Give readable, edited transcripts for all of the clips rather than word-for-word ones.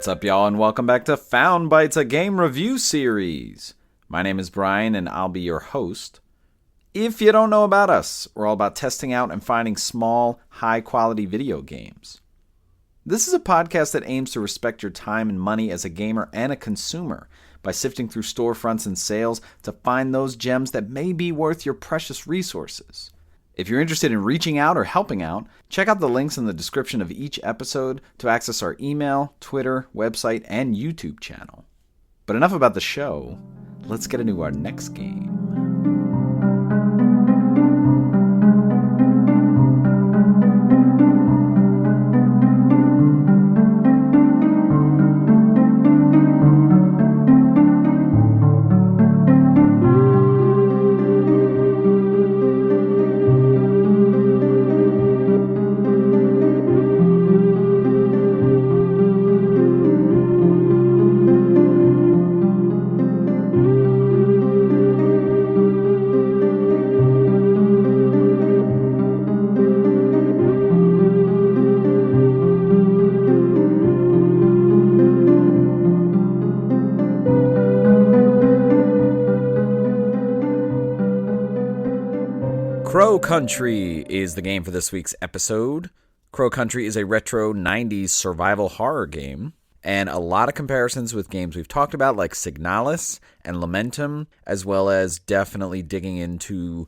up, y'all, and welcome back to Found Bytes, a game review series. My name is Brian, and I'll be your host. If you don't know about us, we're all about testing out and finding small, high-quality video games. This is a podcast that aims to respect your time and money as a gamer and a consumer by sifting through storefronts and sales to find those gems that may be worth your precious resources. If you're interested in reaching out or helping out, check out the links in the description of each episode to access our email, Twitter, website, and YouTube channel. But enough about the show. Let's get into our next game. Crow Country is the game for this week's episode. Crow Country is a retro 90s survival horror game, and a lot of comparisons with games we've talked about like Signalis and Lamentum, as well as definitely digging into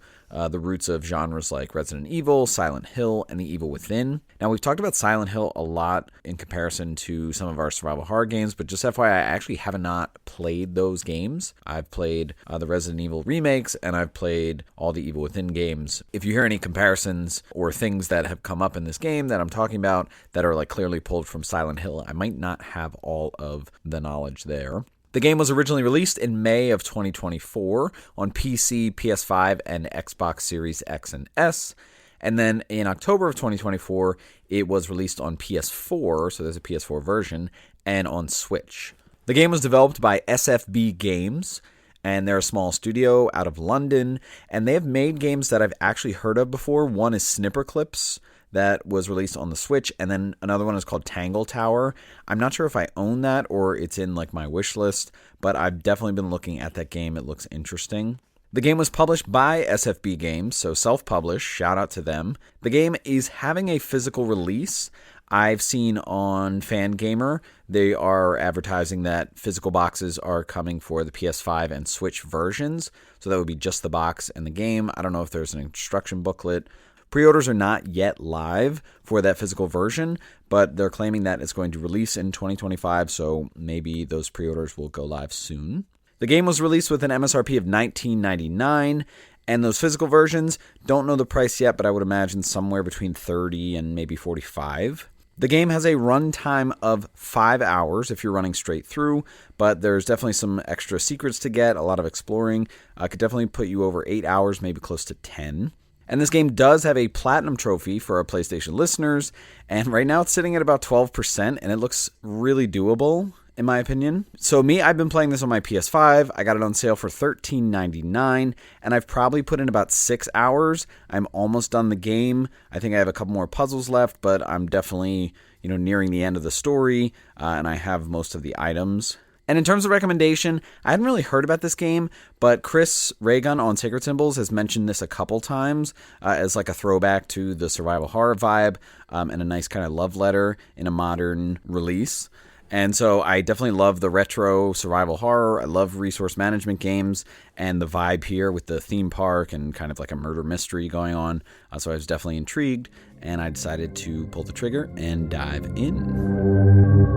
the roots of genres like Resident Evil, Silent Hill, and The Evil Within. Now, we've talked about Silent Hill a lot in comparison to some of our survival horror games, but just FYI, I actually have not played those games. I've played the Resident Evil remakes, and I've played all the Evil Within games. If you hear any comparisons or things that have come up in this game that I'm talking about that are like clearly pulled from Silent Hill, I might not have all of the knowledge there. The game was originally released in May of 2024 on PC, PS5, and Xbox Series X and S. And then in October of 2024, it was released on PS4, so there's a PS4 version, and on Switch. The game was developed by SFB Games, and they're a small studio out of London, and they have made games that I've actually heard of before. One is Snipper Clips, that was released on the Switch, and then another one is called Tangle Tower. I'm not sure if I own that or it's in like my wish list, but I've definitely been looking at that game. It looks interesting. The game was published by SFB Games, so self-published. Shout out to them. The game is having a physical release. I've seen on Fangamer, they are advertising that physical boxes are coming for the PS5 and Switch versions, so that would be just the box and the game. I don't know if there's an instruction booklet. Pre-orders are not yet live for that physical version, but they're claiming that it's going to release in 2025, so maybe those pre-orders will go live soon. The game was released with an MSRP of $19.99, and those physical versions, don't know the price yet, but I would imagine somewhere between $30 and maybe $45. The game has a runtime of 5 hours if you're running straight through, but there's definitely some extra secrets to get, a lot of exploring. Could definitely put you over 8 hours, maybe close to 10. And this game does have a platinum trophy for our PlayStation listeners, and right now it's sitting at about 12%, and it looks really doable, in my opinion. So I've been playing this on my PS5. I got it on sale for $13.99, and I've probably put in about 6 hours. I'm almost done the game. I think I have a couple more puzzles left, but I'm definitely, nearing the end of the story, and I have most of the items. And in terms of recommendation, I hadn't really heard about this game, but Chris Raygun on Sacred Symbols has mentioned this a couple times as like a throwback to the survival horror vibe and a nice kind of love letter in a modern release. And so I definitely love the retro survival horror. I love resource management games and the vibe here with the theme park and kind of like a murder mystery going on. So I was definitely intrigued, and I decided to pull the trigger and dive in.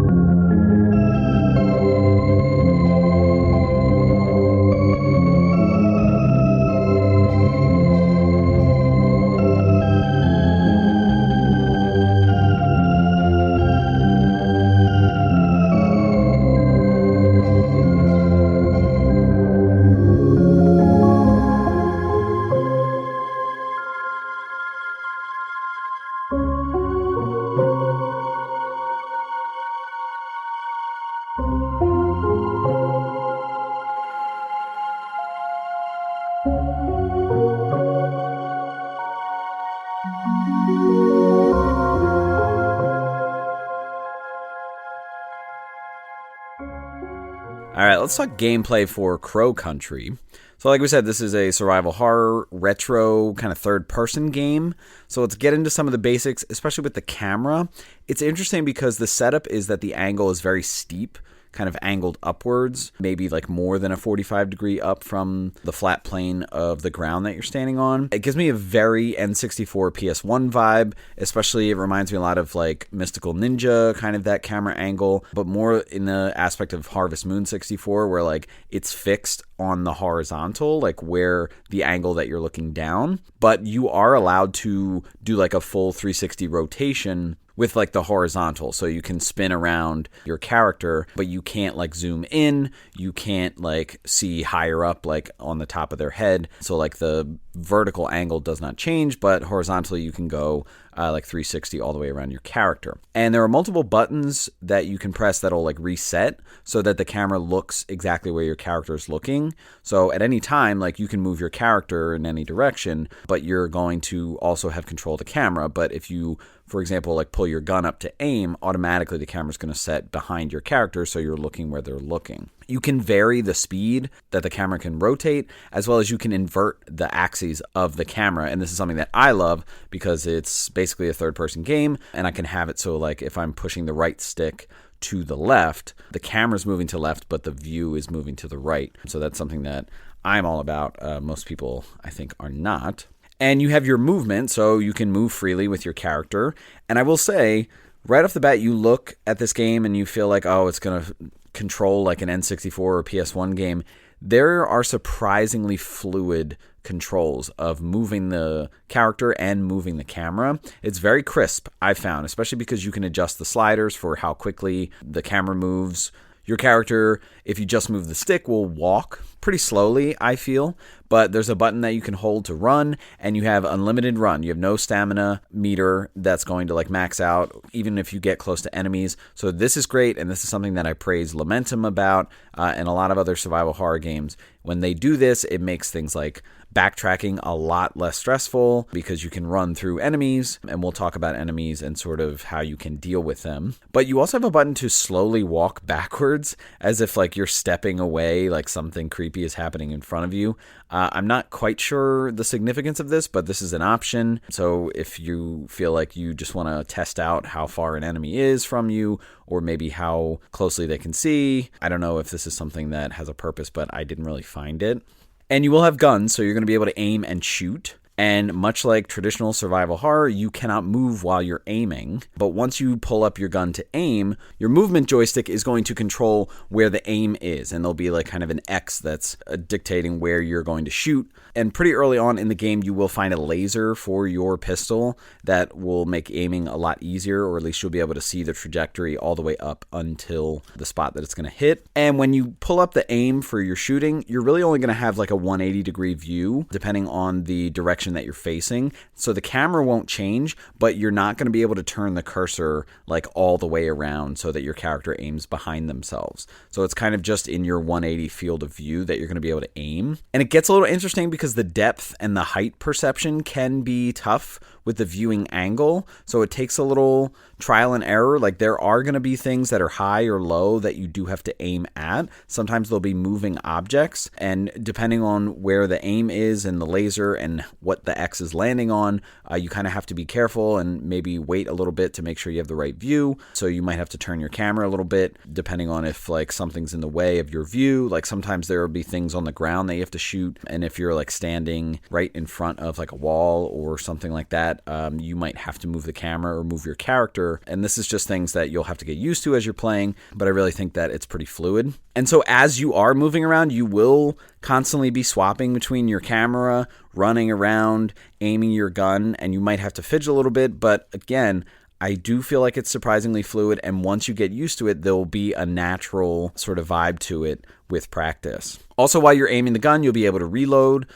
All right, let's talk gameplay for Crow Country. So like we said, this is a survival horror, retro, kind of third-person game. So let's get into some of the basics, especially with the camera. It's interesting because the setup is that the angle is very steep, kind of angled upwards, maybe like more than a 45 degree up from the flat plane of the ground that you're standing on. It gives me a very N64 PS1 vibe, especially it reminds me a lot of like Mystical Ninja, kind of that camera angle, but more in the aspect of Harvest Moon 64 where like it's fixed on the horizontal, like where the angle that you're looking down, but you are allowed to do like a full 360 rotation with like the horizontal, so you can spin around your character, but you can't like zoom in, you can't like see higher up like on the top of their head, so like the vertical angle does not change, but horizontally you can go like 360 all the way around your character. And there are multiple buttons that you can press that'll like reset so that the camera looks exactly where your character is looking. So at any time, like you can move your character in any direction, but you're going to also have control of the camera. But if you, for example, like pull your gun up to aim, automatically the camera's going to set behind your character so you're looking where they're looking. You can vary the speed that the camera can rotate, as well as you can invert the axes of the camera. And this is something that I love because it's basically a third-person game, and I can have it so like if I'm pushing the right stick to the left, the camera's moving to left, but the view is moving to the right. So that's something that I'm all about. Most people, I think, are not. And you have your movement, so you can move freely with your character. And I will say, right off the bat, you look at this game and you feel like, oh, it's going to control like an N64 or PS1 game. There are surprisingly fluid controls of moving the character and moving the camera. It's very crisp, I've found, especially because you can adjust the sliders for how quickly the camera moves. Your character, if you just move the stick, will walk pretty slowly, I feel, but there's a button that you can hold to run, and you have unlimited run. You have no stamina meter that's going to like max out, even if you get close to enemies. So this is great, and this is something that I praise Lamentum about, and a lot of other survival horror games. When they do this, it makes things like backtracking a lot less stressful because you can run through enemies, and we'll talk about enemies and sort of how you can deal with them. But you also have a button to slowly walk backwards as if like you're stepping away, like something creepy is happening in front of you. I'm not quite sure the significance of this, but this is an option. So if you feel like you just want to test out how far an enemy is from you, or maybe how closely they can see, I don't know if this is something that has a purpose, but I didn't really find it. And you will have guns, so you're going to be able to aim and shoot. And much like traditional survival horror, you cannot move while you're aiming. But once you pull up your gun to aim, your movement joystick is going to control where the aim is. And there'll be like kind of an X that's dictating where you're going to shoot. And pretty early on in the game, you will find a laser for your pistol that will make aiming a lot easier, or at least you'll be able to see the trajectory all the way up until the spot that it's going to hit. And when you pull up the aim for your shooting, you're really only going to have like a 180 degree view, depending on the direction that you're facing. So the camera won't change, but you're not going to be able to turn the cursor like all the way around so that your character aims behind themselves. So it's kind of just in your 180 field of view that you're going to be able to aim. And it gets a little interesting because the depth and the height perception can be tough with the viewing angle. So it takes a little trial and error. Like there are going to be things that are high or low that you do have to aim at. Sometimes there'll be moving objects, and depending on where the aim is and the laser and what the X is landing on, you kind of have to be careful and maybe wait a little bit to make sure you have the right view. So you might have to turn your camera a little bit depending on if like something's in the way of your view. Like sometimes there will be things on the ground that you have to shoot, and if you're like standing right in front of like a wall or something like that, you might have to move the camera or move your character. And this is just things that you'll have to get used to as you're playing, but I really think that it's pretty fluid. And so as you are moving around, you will constantly be swapping between your camera, running around, aiming your gun, and you might have to fidget a little bit. But again, I do feel like it's surprisingly fluid, and once you get used to it, there'll be a natural sort of vibe to it with practice. Also, while you're aiming the gun, you'll be able to reload.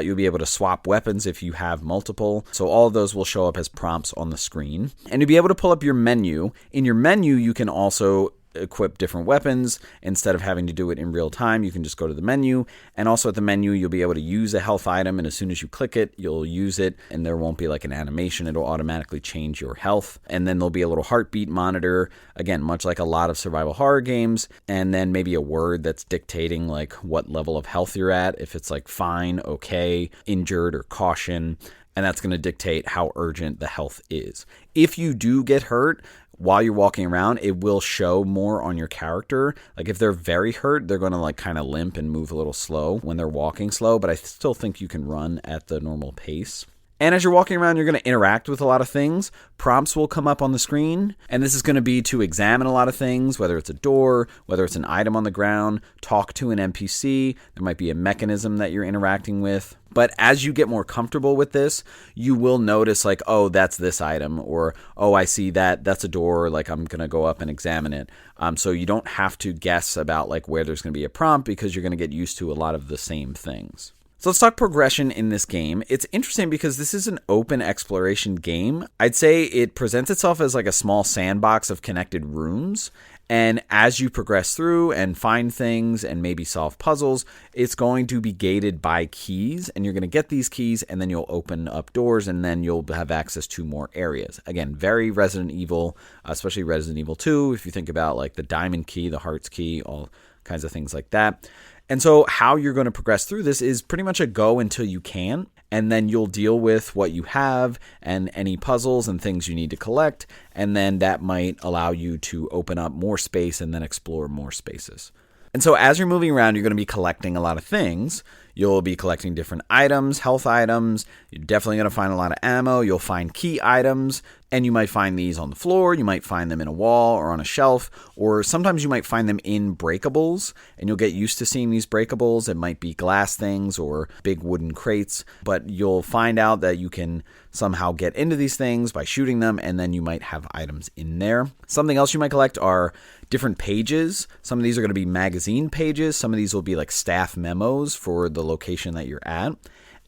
You'll be able to swap weapons if you have multiple. So all of those will show up as prompts on the screen. And you'll be able to pull up your menu. In your menu, you can also equip different weapons. Instead of having to do it in real time, you can just go to the menu. And also at the menu, you'll be able to use a health item. And as soon as you click it, you'll use it. And there won't be like an animation. It'll automatically change your health. And then there'll be a little heartbeat monitor. Again, much like a lot of survival horror games. And then maybe a word that's dictating like what level of health you're at. If it's like fine, okay, injured, or caution. And that's going to dictate how urgent the health is. If you do get hurt while you're walking around, it will show more on your character. Like if they're very hurt, they're going to like kind of limp and move a little slow when they're walking slow, but I still think you can run at the normal pace. And as you're walking around, you're going to interact with a lot of things. Prompts will come up on the screen, and this is going to be to examine a lot of things, whether it's a door, whether it's an item on the ground, talk to an NPC. There might be a mechanism that you're interacting with. But as you get more comfortable with this, you will notice like, oh, that's this item, or, oh, I see that, that's a door, like I'm going to go up and examine it. So you don't have to guess about like where there's going to be a prompt because you're going to get used to a lot of the same things. So let's talk progression in this game. It's interesting because this is an open exploration game. I'd say it presents itself as like a small sandbox of connected rooms. And as you progress through and find things and maybe solve puzzles, it's going to be gated by keys. And you're going to get these keys and then you'll open up doors and then you'll have access to more areas. Again, very Resident Evil, especially Resident Evil 2. If you think about like the diamond key, the hearts key, all kinds of things like that. And so how you're going to progress through this is pretty much a go until you can, and then you'll deal with what you have and any puzzles and things you need to collect, and then that might allow you to open up more space and then explore more spaces. And so as you're moving around, you're going to be collecting a lot of things. You'll be collecting different items, health items. You're definitely going to find a lot of ammo. You'll find key items, and you might find these on the floor. You might find them in a wall or on a shelf, or sometimes you might find them in breakables, and you'll get used to seeing these breakables. It might be glass things or big wooden crates, but you'll find out that you can somehow get into these things by shooting them, and then you might have items in there. Something else you might collect are different pages. Some of these are going to be magazine pages. Some of these will be like staff memos for the location that you're at.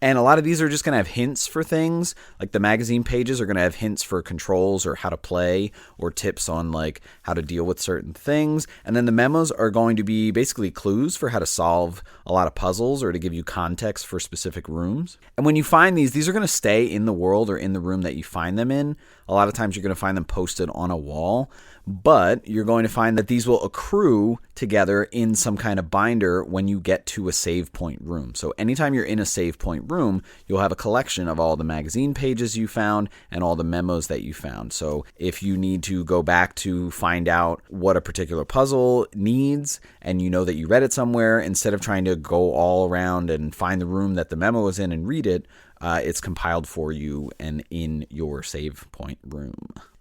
And a lot of these are just going to have hints for things. Like the magazine pages are going to have hints for controls or how to play or tips on like how to deal with certain things. And then the memos are going to be basically clues for how to solve a lot of puzzles or to give you context for specific rooms. And when you find these are going to stay in the world or in the room that you find them in. A lot of times you're going to find them posted on a wall. But you're going to find that these will accrue together in some kind of binder when you get to a save point room. So anytime you're in a save point room, you'll have a collection of all the magazine pages you found and all the memos that you found. So if you need to go back to find out what a particular puzzle needs and you know that you read it somewhere, instead of trying to go all around and find the room that the memo is in and read it, it's compiled for you and in your save point room.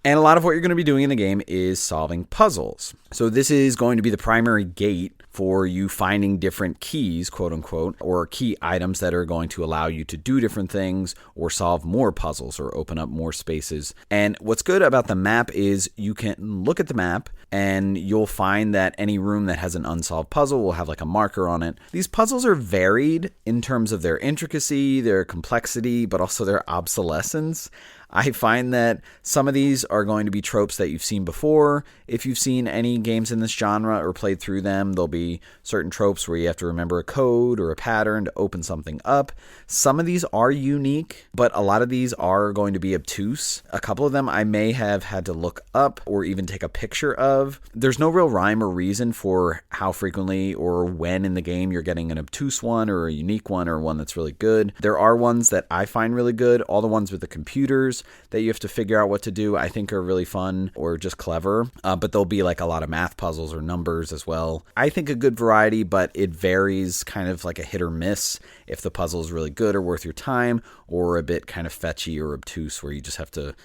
And a lot of what you're going to be doing in the game is solving puzzles. So this is going to be the primary gate for you finding different keys, quote unquote, or key items that are going to allow you to do different things or solve more puzzles or open up more spaces. And what's good about the map is you can look at the map and you'll find that any room that has an unsolved puzzle will have like a marker on it. These puzzles are varied in terms of their intricacy, their complexity, but also their obsolescence. I find that some of these are going to be tropes that you've seen before. If you've seen any games in this genre or played through them, there'll be certain tropes where you have to remember a code or a pattern to open something up. Some of these are unique, but a lot of these are going to be obtuse. A couple of them I may have had to look up or even take a picture of. There's no real rhyme or reason for how frequently or when in the game you're getting an obtuse one or a unique one or one that's really good. There are ones that I find really good. All the ones with the computers that you have to figure out what to do, I think are really fun or just clever. But there'll be like a lot of math puzzles or numbers as well. I think a good variety, but it varies kind of like a hit or miss if the puzzle is really good or worth your time, or a bit kind of fetchy or obtuse where you just have to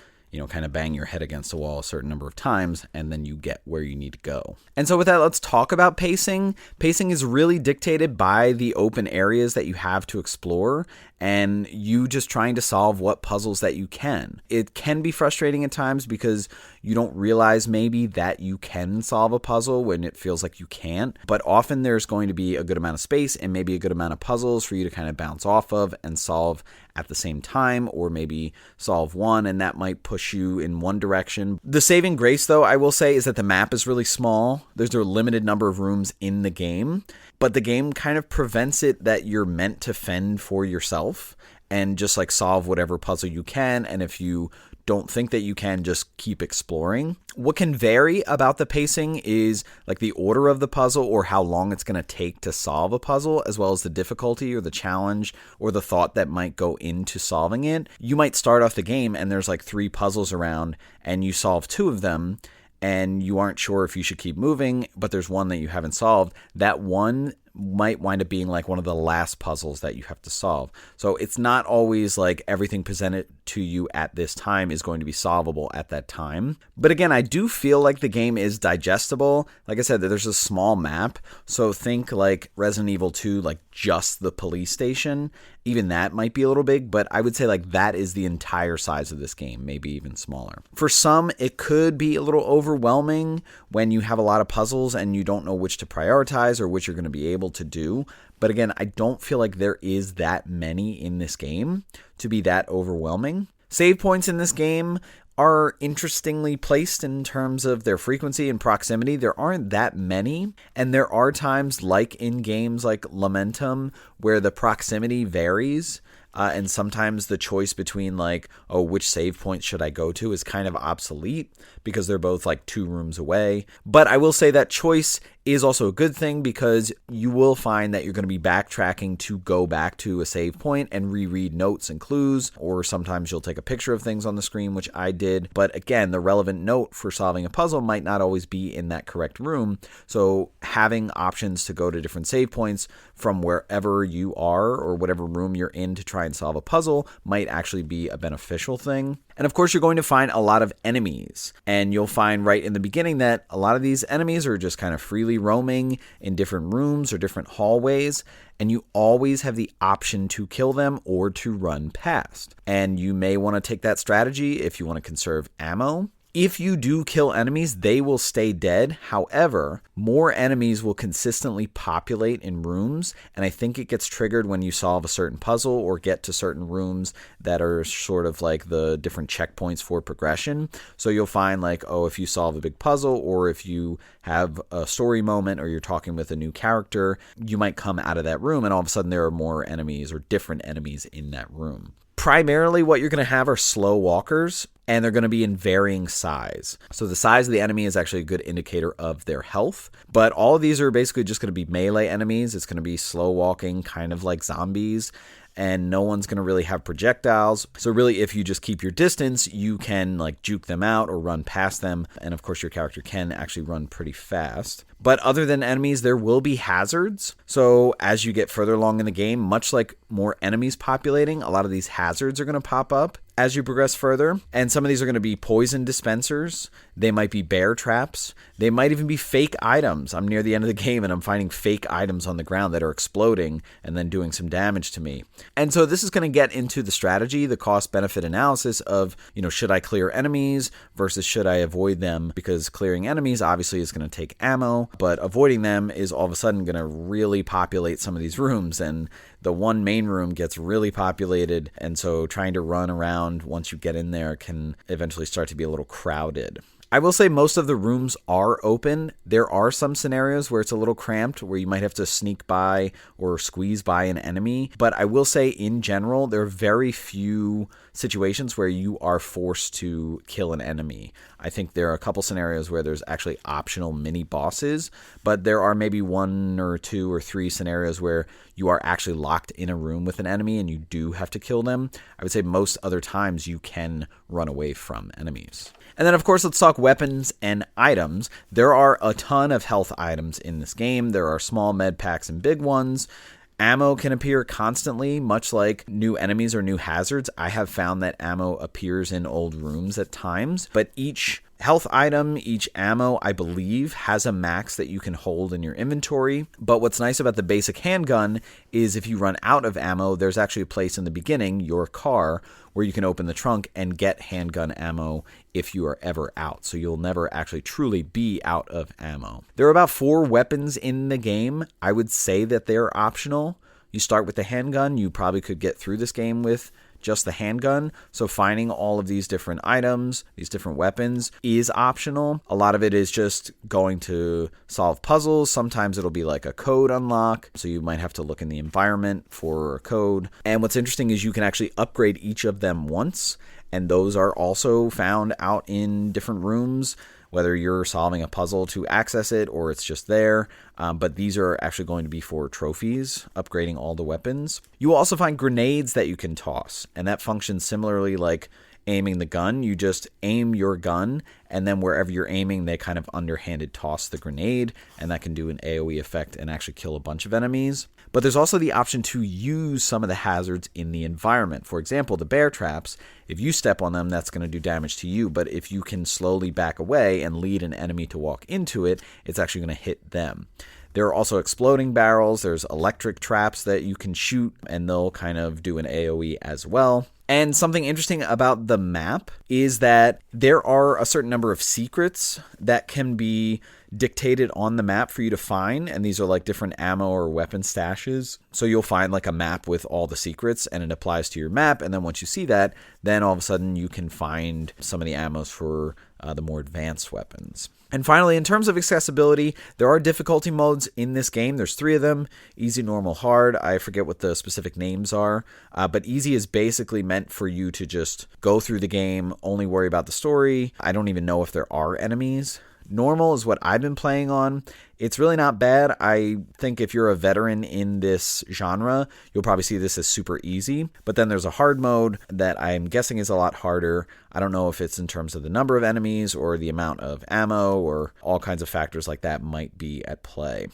kind of bang your head against a wall a certain number of times, and then you get where you need to go. And so with that, let's talk about pacing. Pacing is really dictated by the open areas that you have to explore, and you just trying to solve what puzzles that you can. It can be frustrating at times because you don't realize maybe that you can solve a puzzle when it feels like you can't, but often there's going to be a good amount of space and maybe a good amount of puzzles for you to kind of bounce off of and solve at the same time, or maybe solve one, and that might push you in one direction. The saving grace, though, I will say, is that the map is really small. There's a limited number of rooms in the game, but the game kind of prevents it that you're meant to fend for yourself and just like solve whatever puzzle you can, and if you don't think that you can, just keep exploring. What can vary about the pacing is like the order of the puzzle or how long it's going to take to solve a puzzle, as well as the difficulty or the challenge or the thought that might go into solving it. You might start off the game and there's like 3 puzzles around and you solve 2 of them and you aren't sure if you should keep moving, but there's one that you haven't solved. That one might wind up being like one of the last puzzles that you have to solve. So it's not always like everything presented to you at this time is going to be solvable at that time. But again, I do feel like the game is digestible. Like I said, there's a small map. So think like Resident Evil 2, like just the police station. Even that might be a little big, but I would say like that is the entire size of this game, maybe even smaller. For some, it could be a little overwhelming when you have a lot of puzzles and you don't know which to prioritize or which you're going to be able to do. But again, I don't feel like there is that many in this game to be that overwhelming. Save points in this game are interestingly placed in terms of their frequency and proximity. There aren't that many, and there are times like in games like Lamentum where the proximity varies. And sometimes the choice between like, oh, which save point should I go to is kind of obsolete because they're both like 2 rooms away. But I will say that choice is also a good thing because you will find that you're going to be backtracking to go back to a save point and reread notes and clues, or sometimes you'll take a picture of things on the screen, which I did. But again, the relevant note for solving a puzzle might not always be in that correct room. So having options to go to different save points from wherever you are or whatever room you're in to try and solve a puzzle might actually be a beneficial thing. And of course, you're going to find a lot of enemies, and you'll find right in the beginning that a lot of these enemies are just kind of freely roaming in different rooms or different hallways, and you always have the option to kill them or to run past. And you may want to take that strategy if you want to conserve ammo. If you do kill enemies, they will stay dead. However, more enemies will consistently populate in rooms, and I think it gets triggered when you solve a certain puzzle or get to certain rooms that are sort of like the different checkpoints for progression. So you'll find like, oh, if you solve a big puzzle or if you have a story moment or you're talking with a new character, you might come out of that room and all of a sudden there are more enemies or different enemies in that room. Primarily what you're going to have are slow walkers, and they're going to be in varying size. So the size of the enemy is actually a good indicator of their health, but all of these are basically just going to be melee enemies. It's going to be slow walking, kind of like zombies, and no one's going to really have projectiles. So really, if you just keep your distance, you can like juke them out or run past them. And of course, your character can actually run pretty fast. But other than enemies, there will be hazards. So as you get further along in the game, much like more enemies populating, a lot of these hazards are going to pop up as you progress further. And some of these are going to be poison dispensers. They might be bear traps. They might even be fake items. I'm near the end of the game and I'm finding fake items on the ground that are exploding and then doing some damage to me. And so this is going to get into the strategy, the cost-benefit analysis of, should I clear enemies versus should I avoid them? Because clearing enemies obviously is going to take ammo, but avoiding them is all of a sudden going to really populate some of these rooms, and the one main room gets really populated, and so trying to run around once you get in there can eventually start to be a little crowded. I will say most of the rooms are open. There are some scenarios where it's a little cramped, where you might have to sneak by or squeeze by an enemy. But I will say in general, there are very few situations where you are forced to kill an enemy. I think there are a couple scenarios where there's actually optional mini bosses, but there are maybe 1 or 2 or 3 scenarios where you are actually locked in a room with an enemy and you do have to kill them. I would say most other times you can run away from enemies. And then, of course, let's talk weapons and items. There are a ton of health items in this game. There are small med packs and big ones. Ammo can appear constantly, much like new enemies or new hazards. I have found that ammo appears in old rooms at times, but each health item, each ammo, I believe, has a max that you can hold in your inventory. But what's nice about the basic handgun is if you run out of ammo, there's actually a place in the beginning, your car, where you can open the trunk and get handgun ammo if you are ever out. So you'll never actually truly be out of ammo. There are about 4 weapons in the game. I would say that they're optional. You start with the handgun. You probably could get through this game with just the handgun. So finding all of these different items, these different weapons is optional. A lot of it is just going to solve puzzles. Sometimes it'll be like a code unlock. So you might have to look in the environment for a code. And what's interesting is you can actually upgrade each of them once. And those are also found out in different rooms, whether you're solving a puzzle to access it or it's just there. But these are actually going to be for trophies, upgrading all the weapons. You will also find grenades that you can toss, and that functions similarly like aiming the gun. You just aim your gun, and then wherever you're aiming, they kind of underhanded toss the grenade, and that can do an AoE effect and actually kill a bunch of enemies. But there's also the option to use some of the hazards in the environment. For example, the bear traps, if you step on them, that's going to do damage to you. But if you can slowly back away and lead an enemy to walk into it, it's actually going to hit them. There are also exploding barrels. There's electric traps that you can shoot, and they'll kind of do an AoE as well. And something interesting about the map is that there are a certain number of secrets that can be dictated on the map for you to find, and these are like different ammo or weapon stashes. So you'll find like a map with all the secrets, and it applies to your map, and then once you see that, then all of a sudden you can find some of the ammos for the more advanced weapons. And finally, in terms of accessibility, there are difficulty modes in this game. There's 3 of them: easy, normal, hard. I forget what the specific names are, but easy is basically meant for you to just go through the game, only worry about the story. I don't even know if there are enemies. Normal is what I've been playing on. It's really not bad. I think if you're a veteran in this genre, you'll probably see this as super easy. But then there's a hard mode that I'm guessing is a lot harder. I don't know if it's in terms of the number of enemies or the amount of ammo, or all kinds of factors like that might be at play.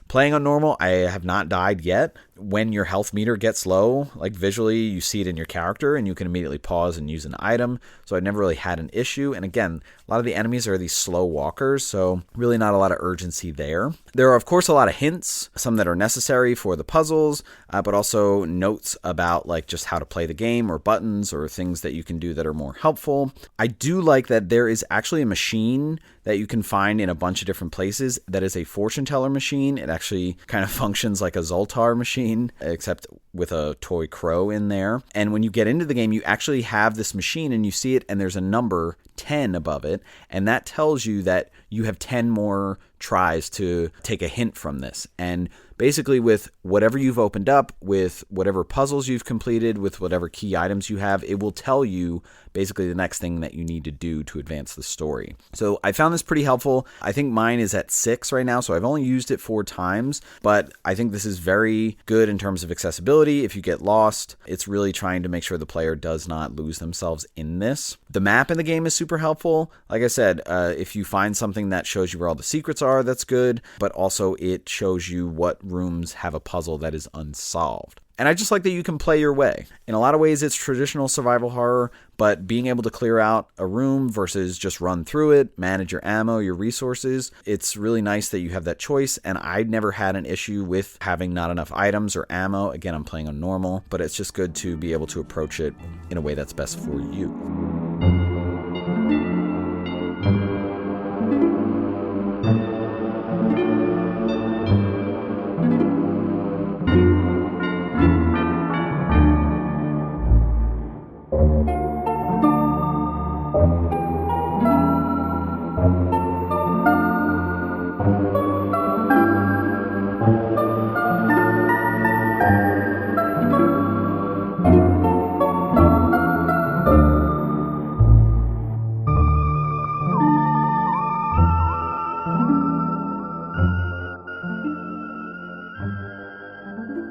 Playing on normal, I have not died yet. When your health meter gets low, like visually, you see it in your character and you can immediately pause and use an item. So I've never really had an issue. And again, a lot of the enemies are these slow walkers, so really not a lot of urgency there. There are, of course, a lot of hints, some that are necessary for the puzzles, but also notes about like just how to play the game, or buttons or things that you can do that are more helpful. I do like that there is actually a machine that you can find in a bunch of different places that is a fortune teller machine. It actually kind of functions like a Zoltar machine, except with a toy crow in there. And when you get into the game, you actually have this machine and you see it, and there's a number 10 above it, and that tells you that you have 10 more tries to take a hint from this. And basically with whatever you've opened up, with whatever puzzles you've completed, with whatever key items you have, it will tell you basically the next thing that you need to do to advance the story. So I found this pretty helpful. I think mine is at 6 right now, so I've only used it 4 times, but I think this is very good in terms of accessibility. If you get lost, it's really trying to make sure the player does not lose themselves in this. The map in the game is super helpful. Like I said, if you find something that shows you where all the secrets are, that's good, but also it shows you what rooms have a puzzle that is unsolved. And I just like that you can play your way. In a lot of ways, it's traditional survival horror, but being able to clear out a room versus just run through it, manage your ammo, your resources, it's really nice that you have that choice. And I've never had an issue with having not enough items or ammo. Again, I'm playing on normal, but it's just good to be able to approach it in a way that's best for you.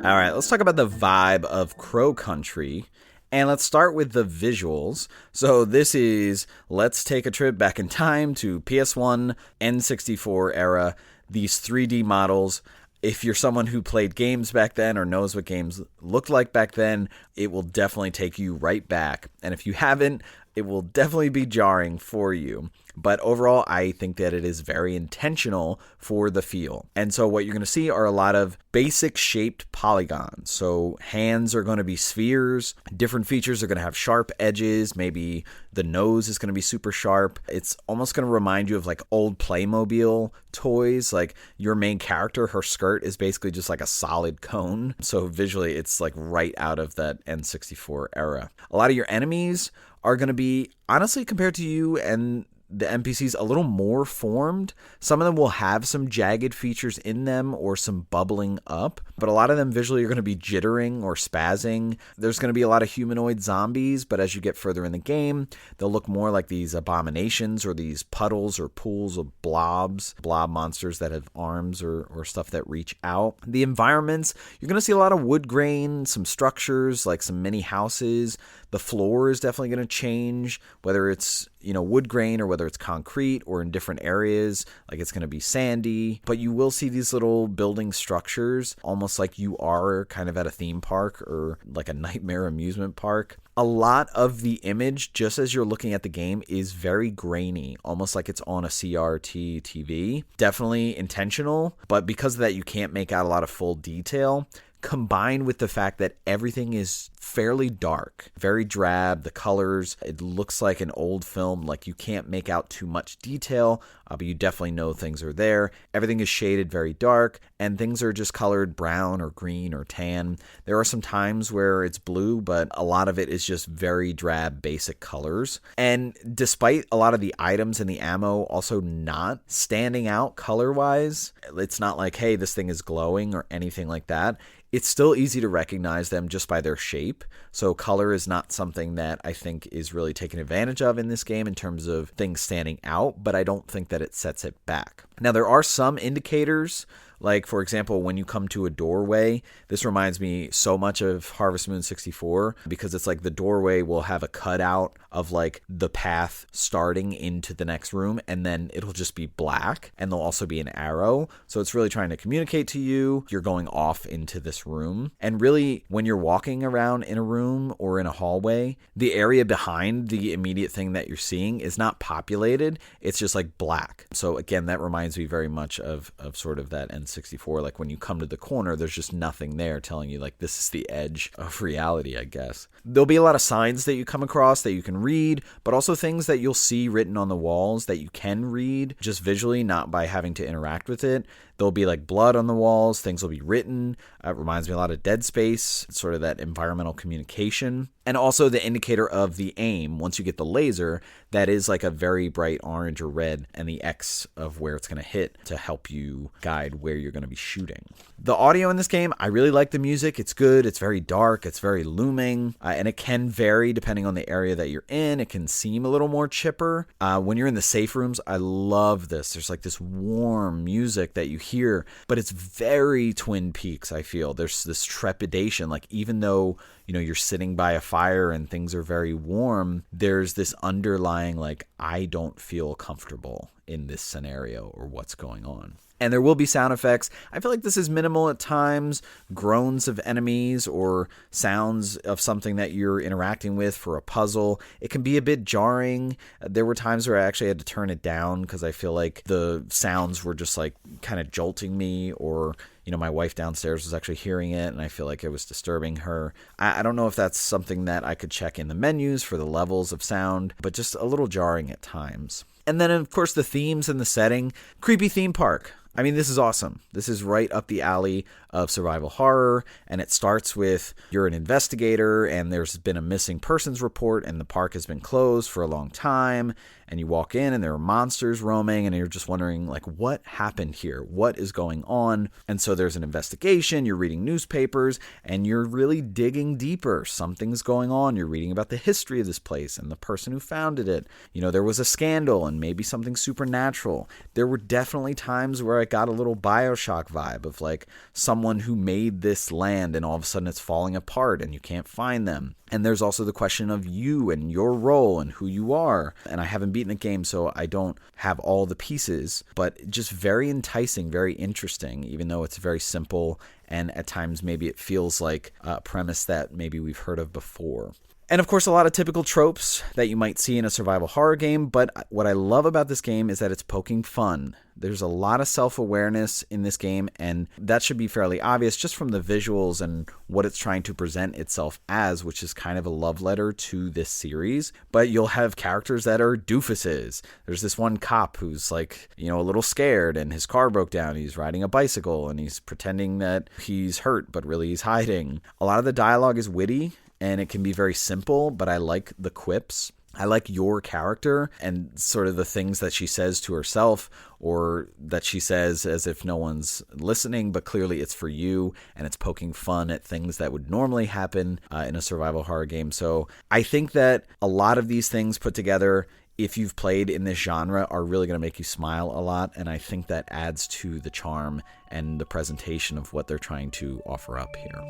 All right, let's talk about the vibe of Crow Country, and let's start with the visuals. So this is, let's take a trip back in time to PS1, N64 era, these 3D models. If you're someone who played games back then or knows what games looked like back then, it will definitely take you right back. And if you haven't, it will definitely be jarring for you. But overall, I think that it is very intentional for the feel. And so what you're going to see are a lot of basic shaped polygons. So hands are going to be spheres. Different features are going to have sharp edges. Maybe the nose is going to be super sharp. It's almost going to remind you of like old Playmobil toys. Like your main character, her skirt is basically just like a solid cone. So visually, it's like right out of that N64 era. A lot of your enemies are going to be, honestly, compared to you and the NPCs, a little more formed. Some of them will have some jagged features in them or some bubbling up, but a lot of them visually are going to be jittering or spazzing. There's going to be a lot of humanoid zombies, but as you get further in the game, they'll look more like these abominations or these puddles or pools of blob monsters that have arms or stuff that reach out. The environments, you're going to see a lot of wood grain, some structures like some mini houses. The floor is definitely going to change, whether it's wood grain or whether it's concrete or in different areas, like it's going to be sandy. But you will see these little building structures, almost like you are kind of at a theme park or like a nightmare amusement park. A lot of the image, just as you're looking at the game, is very grainy, almost like it's on a CRT TV. Definitely intentional, but because of that, you can't make out a lot of full detail. Combined with the fact that everything is fairly dark, very drab, the colors, it looks like an old film, like you can't make out too much detail, but you definitely know things are there. Everything is shaded very dark, and things are just colored brown or green or tan. There are some times where it's blue, but a lot of it is just very drab, basic colors. And despite a lot of the items and the ammo also not standing out color-wise, it's not like, hey, this thing is glowing or anything like that. It's still easy to recognize them just by their shape. So color is not something that I think is really taken advantage of in this game in terms of things standing out, but I don't think that it sets it back. Now, there are some indicators, like, for example, when you come to a doorway, this reminds me so much of Harvest Moon 64 because it's like the doorway will have a cutout of like the path starting into the next room, and then it'll just be black, and there'll also be an arrow. So it's really trying to communicate to you, you're going off into this room. And really, when you're walking around in a room or in a hallway, the area behind the immediate thing that you're seeing is not populated. It's just like black. So again, that reminds me very much of sort of that N64. Like when you come to the corner, there's just nothing there telling you like this is the edge of reality, I guess. There'll be a lot of signs that you come across that you can read, but also things that you'll see written on the walls that you can read just visually, not by having to interact with it. There'll be like blood on the walls. Things will be written. It reminds me a lot of Dead Space, sort of that environmental communication. And also the indicator of the aim, once you get the laser, that is like a very bright orange or red, and the X of where it's going to hit to help you guide where you're going to be shooting. The audio in this game, I really like the music. It's good. It's very dark. It's very looming. And it can vary depending on the area that you're in. It can seem a little more chipper. When you're in the safe rooms, I love this. There's like this warm music that you hear, but it's very Twin Peaks, I feel. There's this trepidation, like even though you're sitting by a fire and things are very warm, there's this underlying like, I don't feel comfortable in this scenario or what's going on. And there will be sound effects. I feel like this is minimal at times, groans of enemies or sounds of something that you're interacting with for a puzzle. It can be a bit jarring. There were times where I actually had to turn it down because I feel like the sounds were just like kind of jolting me, or my wife downstairs was actually hearing it and I feel like it was disturbing her. I don't know if that's something that I could check in the menus for the levels of sound, but just a little jarring at times. And then, of course, the themes and the setting. Creepy theme park. I mean, this is awesome. This is right up the alley of survival horror, and it starts with you're an investigator and there's been a missing persons report and the park has been closed for a long time, and you walk in and there are monsters roaming and you're just wondering like, what happened here? What is going on? And so there's an investigation, you're reading newspapers and you're really digging deeper. Something's going on. You're reading about the history of this place and the person who founded it. There was a scandal and maybe something supernatural. There were definitely times where I got a little BioShock vibe of like someone who made this land and all of a sudden it's falling apart and you can't find them. And there's also the question of you and your role and who you are. And I haven't beaten the game, so I don't have all the pieces, but just very enticing, very interesting, even though it's very simple. And at times maybe it feels like a premise that maybe we've heard of before. And of course, a lot of typical tropes that you might see in a survival horror game, but what I love about this game is that it's poking fun. There's a lot of self-awareness in this game, and that should be fairly obvious just from the visuals and what it's trying to present itself as, which is kind of a love letter to this series. But you'll have characters that are doofuses. There's this one cop who's like, a little scared and his car broke down. He's riding a bicycle and he's pretending that he's hurt, but really he's hiding. A lot of the dialogue is witty and it can be very simple, but I like the quips. I like your character and sort of the things that she says to herself or that she says as if no one's listening, but clearly it's for you and it's poking fun at things that would normally happen in a survival horror game. So I think that a lot of these things put together, if you've played in this genre, are really going to make you smile a lot. And I think that adds to the charm and the presentation of what they're trying to offer up here.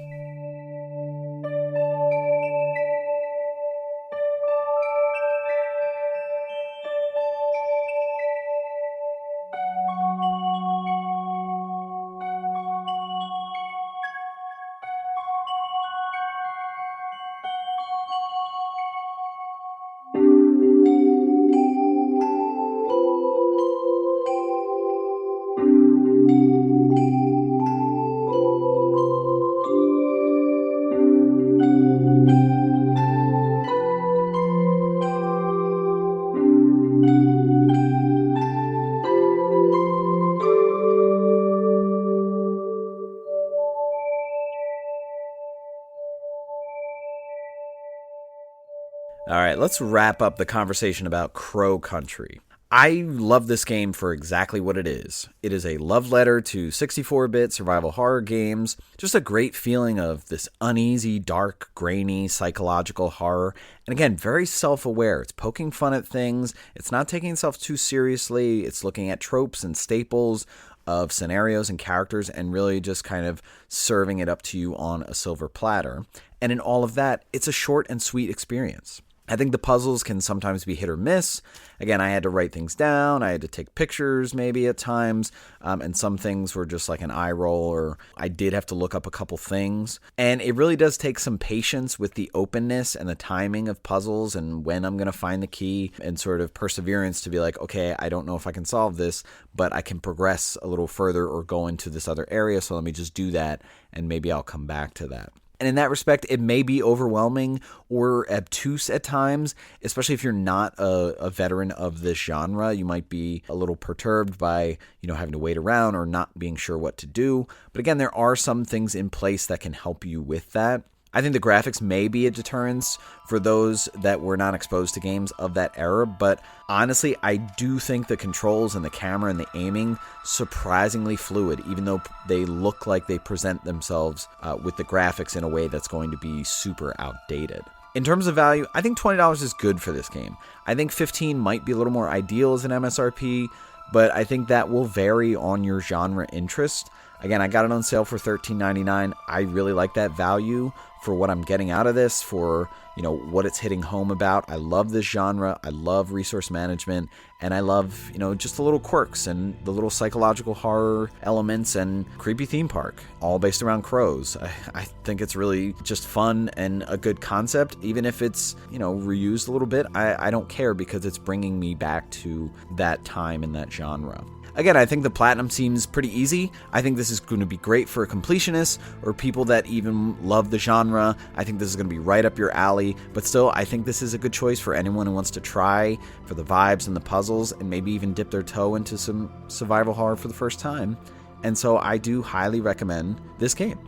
All right, let's wrap up the conversation about Crow Country. I love this game for exactly what it is. It is a love letter to 64-bit survival horror games. Just a great feeling of this uneasy, dark, grainy, psychological horror. And again, very self-aware. It's poking fun at things. It's not taking itself too seriously. It's looking at tropes and staples of scenarios and characters and really just kind of serving it up to you on a silver platter. And in all of that, it's a short and sweet experience. I think the puzzles can sometimes be hit or miss. Again, I had to write things down. I had to take pictures maybe at times. And some things were just like an eye roll, or I did have to look up a couple things. And it really does take some patience with the openness and the timing of puzzles and when I'm going to find the key, and sort of perseverance to be like, okay, I don't know if I can solve this, but I can progress a little further or go into this other area. So let me just do that and maybe I'll come back to that. And in that respect, it may be overwhelming or obtuse at times, especially if you're not a veteran of this genre. You might be a little perturbed by, having to wait around or not being sure what to do. But again, there are some things in place that can help you with that. I think the graphics may be a deterrence for those that were not exposed to games of that era, but honestly, I do think the controls and the camera and the aiming surprisingly fluid, even though they look like they present themselves with the graphics in a way that's going to be super outdated. In terms of value, I think $20 is good for this game. I think $15 might be a little more ideal as an MSRP, but I think that will vary on your genre interest. Again, I got it on sale for $13.99. I really like that value for what I'm getting out of this, for what it's hitting home about. I love this genre. I love resource management, and I love just the little quirks and the little psychological horror elements and creepy theme park, all based around crows. I think it's really just fun and a good concept, even if it's reused a little bit. I don't care, because it's bringing me back to that time in that genre. Again, I think the Platinum seems pretty easy. I think this is going to be great for completionists or people that even love the genre. I think this is going to be right up your alley. But still, I think this is a good choice for anyone who wants to try for the vibes and the puzzles and maybe even dip their toe into some survival horror for the first time. And so I do highly recommend this game.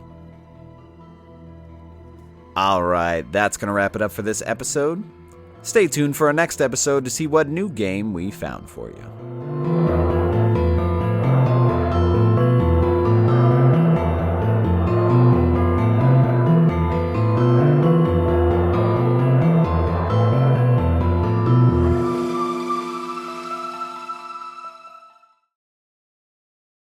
All right, that's going to wrap it up for this episode. Stay tuned for our next episode to see what new game we found for you.